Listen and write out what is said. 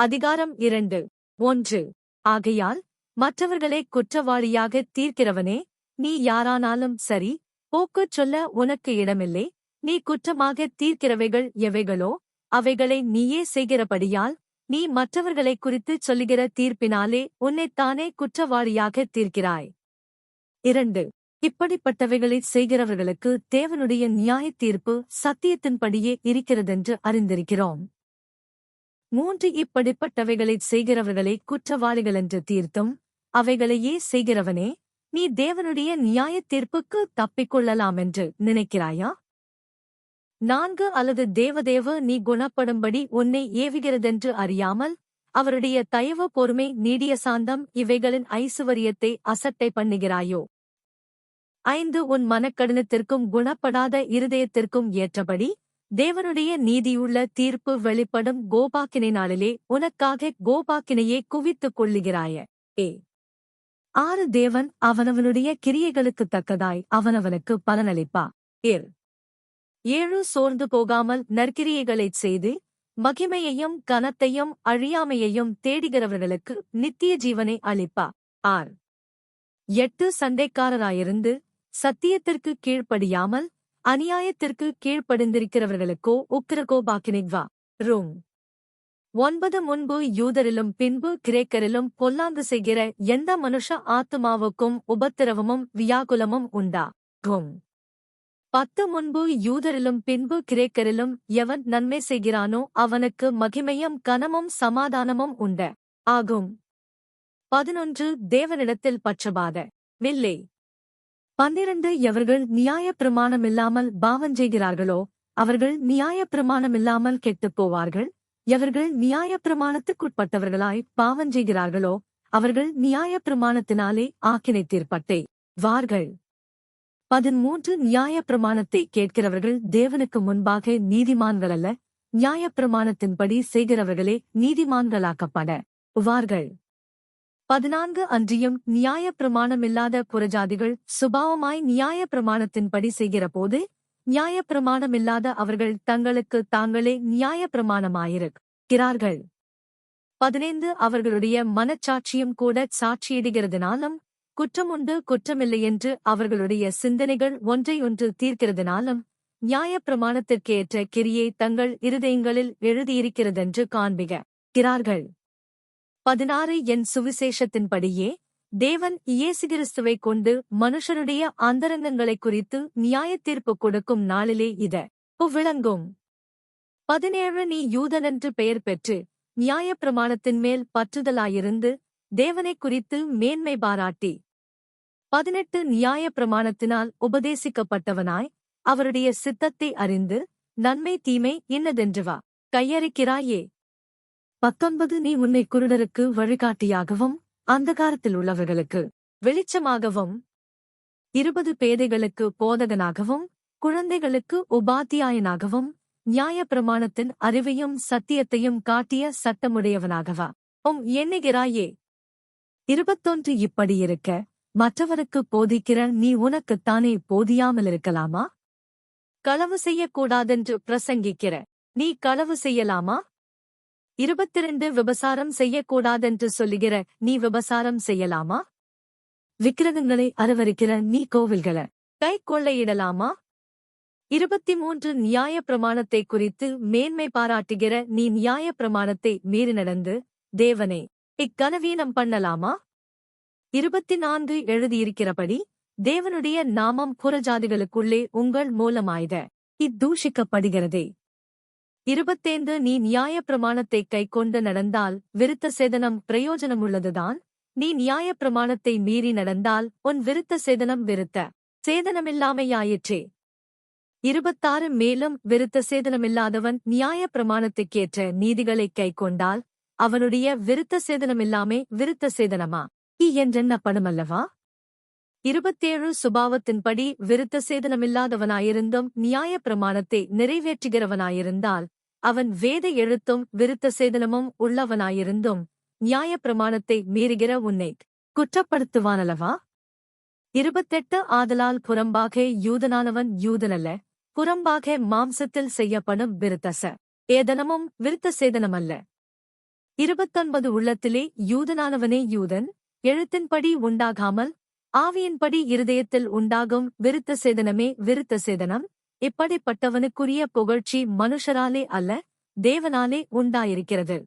அதிகாரம் 2 1. ஆகையால் மற்றவர்களை குற்றவாளியாக தீர்க்கிறவனே, நீ யாரானாலும் சரி, போக்குச் சொல்ல உனக்கு இடமில்லை. நீ குற்றமாக தீர்க்கிறவைகள் எவைகளோ அவைகளை நீயே செய்கிறபடியால் நீ மற்றவர்களைக் குறித்துச் சொல்லுகிற தீர்ப்பினாலே உன்னைத்தானே குற்றவாளியாக தீர்க்கிறாய். 2. இப்படிப்பட்டவைகளைச் செய்கிறவர்களுக்கு தேவனுடைய நியாயத் தீர்ப்பு சத்தியத்தின்படியே இருக்கிறதென்று அறிந்திருக்கிறோம். 3. இப்படிப்பட்டவைகளைச் செய்கிறவர்களை குற்றவாளிகளென்று தீர்த்தும் அவைகளையே செய்கிறவனே, நீ தேவனுடைய நியாயத் தீர்ப்புக்கு தப்பிக்கொள்ளலாமென்று நினைக்கிறாயா? 4. அல்லது தேவதேவ நீ குணப்படும்படி உன்னை ஏவுகிறதென்று அறியாமல் அவருடைய தயவு பொறுமை நீடிய சாந்தம் இவைகளின் ஐசுவரியத்தை அசட்டை பண்ணுகிறாயோ? 5. உன் மனக்கடினத்திற்கும் குணப்படாத இருதயத்திற்கும் ஏற்றபடி தேவனுடைய நீதியுள்ள தீர்ப்பு வெளிப்படும் கோபாக்கினை நாளிலே உனக்காக கோபாக்கினையே குவித்துக் கொள்ளுகிறாய. 6. தேவன் அவனவனுடைய கிரியைகளுக்குத் தக்கதாய் அவனவனுக்கு பலனளிப்பா. 7. சோர்ந்து போகாமல் நற்கிரியைகளைச் செய்து மகிமையையும் கனத்தையும் அழியாமையையும் தேடுகிறவர்களுக்கு நித்திய ஜீவனை அளிப்பா. 8. சண்டைக்காரராயிருந்து சத்தியத்திற்கு கீழ்ப்படியாமல் அநியாயத்திற்கு கீழ்ப்படிந்திருக்கிறவர்களுக்கோ உக்கிரகோபாக்கினை வா. ரோம் 9. முன்பு யூதரிலும் பின்பு கிரேக்கரிலும் பொல்லாங்கு செய்கிற எந்த மனுஷ ஆத்துமாவுக்கும் உபத்திரவமும் வியாகுலமும் உண்டா. ரோம் 10. முன்பு யூதரிலும் பின்பு கிரேக்கரிலும் எவன் நன்மை செய்கிறானோ அவனுக்கு மகிமையும் கனமும் சமாதானமும் உண்ட ஆகும். 11. தேவனிடத்தில் பட்சபாத மில்லை. 12. எவர்கள் நியாயப்பிரமாணமில்லாமல் பாவஞ்செய்கிறார்களோ அவர்கள் நியாயப்பிரமாணமில்லாமல் கெட்டுப் போவார்கள். எவர்கள் நியாயப்பிரமாணத்துக்குட்பட்டவர்களாய் பாவஞ்செய்கிறார்களோ அவர்கள் நியாயப்பிரமாணத்தினாலே ஆக்கினை தீர்ப்பட்டே வார்கள். 13. நியாயப்பிரமாணத்தை கேட்கிறவர்கள் தேவனுக்கு முன்பாக நீதிமான்களல்ல, நியாயப்பிரமாணத்தின்படி செய்கிறவர்களே நீதிமான்களாக்கப்பட வார்கள். 14. அன்றியும் நியாயப்பிரமாணமில்லாத புறஜாதிகள் சுபாவமாய் நியாயப்பிரமாணத்தின்படி செய்கிறபோது நியாயப்பிரமாணமில்லாத அவர்கள் தங்களுக்கு தாங்களே நியாயப்பிரமாணமாயிருக்கிறார்கள். 15. அவர்களுடைய மனச்சாட்சியும் கூட சாட்சியிடுகிறதுனாலும் குற்றமுண்டு குற்றமில்லையென்று அவர்களுடைய சிந்தனைகள் ஒன்றையொன்று தீர்க்கிறதுனாலும் நியாயப்பிரமாணத்திற்கேற்ற கிரியை தங்கள் இருதயங்களில் எழுதியிருக்கிறதென்று காண்பிக்கிறார்கள். 16. என் சுவிசேஷத்தின்படியே தேவன் இயேசு கிறிஸ்துவைக் கொண்டு மனுஷருடைய அந்தரங்கங்களைக் குறித்து நியாயத்தீர்ப்பு கொடுக்கும் நாளிலே இது விளங்கும். 17. நீ யூதனென்று பெயர் பெற்று நியாயப்பிரமாணத்தின் மேல் பற்றுதலாயிருந்து தேவனைக் குறித்து மேன்மை பாராட்டி 18. நியாயப்பிரமாணத்தினால் உபதேசிக்கப்பட்டவனாய் அவருடைய சித்தத்தை அறிந்து நன்மை தீமை இன்னதென்று வா கையறிக்கிறாயே. 19. நீ உன்னை குருடருக்கு வழிகாட்டியாகவும் அந்தகாரத்தில் உள்ளவர்களுக்கு வெளிச்சமாகவும் 20. பேதைகளுக்கு போதகனாகவும் குழந்தைகளுக்கு உபாத்தியாயனாகவும் நியாயப்பிரமாணத்தின் அறிவையும் சத்தியத்தையும் காட்டிய சட்டமுடையவனாகவா எண்ணுகிறாயே. 21. இப்படியிருக்க மற்றவருக்கு போதிக்கிற நீ உனக்குத்தானே போதியாமலிருக்கலாமா? களவு செய்யக்கூடாதென்று பிரசங்கிக்கிற நீ களவு செய்யலாமா? 22. விபசாரம் செய்யக்கூடாதென்று சொல்லுகிற நீ விபசாரம் செய்யலாமா? விக்கிரகங்களை அரவரிக்கிற நீ கோவில்களை கை கொள்ளையிடலாமா? 23. நியாயப்பிரமாணத்தை குறித்து மேன்மை பாராட்டுகிற நீ நியாயப்பிரமாணத்தை மீறி நடந்து தேவனை இக்கனவீனம் பண்ணலாமா? 24. எழுதியிருக்கிறபடி தேவனுடைய நாமம் புறஜாதிகளுக்குள்ளே உங்கள் மூலமாய்த இத்தூஷிக்கப்படுகிறதே. 25. நீ நியாயப்பிரமாணத்தைக் கைக்கொண்டு நடந்தால் விருத்த சேதனம் பிரயோஜனமுள்ளதுதான். நீ நியாயப்பிரமாணத்தை மீறி நடந்தால் உன் விருத்த சேதனம் விருத்த சேதனமில்லாமையாயிற்றே. 26. மேலும் விருத்த சேதனமில்லாதவன் நியாயப்பிரமாணத்துக்கேற்ற நீதிகளைக் கைக்கொண்டால் அவனுடைய விருத்த சேதனமில்லாமே விருத்த சேதனமா என்றெண்ணப்படுமல்லவா? 27. சுபாவத்தின்படி விருத்த சேதனமில்லாதவனாயிருந்தும் நியாயப்பிரமாணத்தை நிறைவேற்றுகிறவனாயிருந்தால் அவன் வேத எழுத்தும் விருத்த சேதனமும் உள்ளவனாயிருந்தும் நியாயப்பிரமாணத்தை மீறுகிற உன்னை குற்றப்படுத்துவானல்லவா? 28. ஆதலால் புறம்பாக யூதனானவன் யூதனல்ல, புறம்பாக மாம்சத்தில் செய்யப்படும் விருத்த சேதனமும் விருத்த சேதனமல்ல. 29 உள்ளத்திலே யூதனானவனே யூதன், எழுத்தின்படி உண்டாகாமல், ஆவியின்படி இருதயத்தில் உண்டாகும் விருத்த சேதனமே விருத்த சேதனம். இப்படிப்பட்டவனுக்குரிய புகழ்ச்சி மனுஷராலே அல்ல, தேவனாலே உண்டாயிருக்கிறது.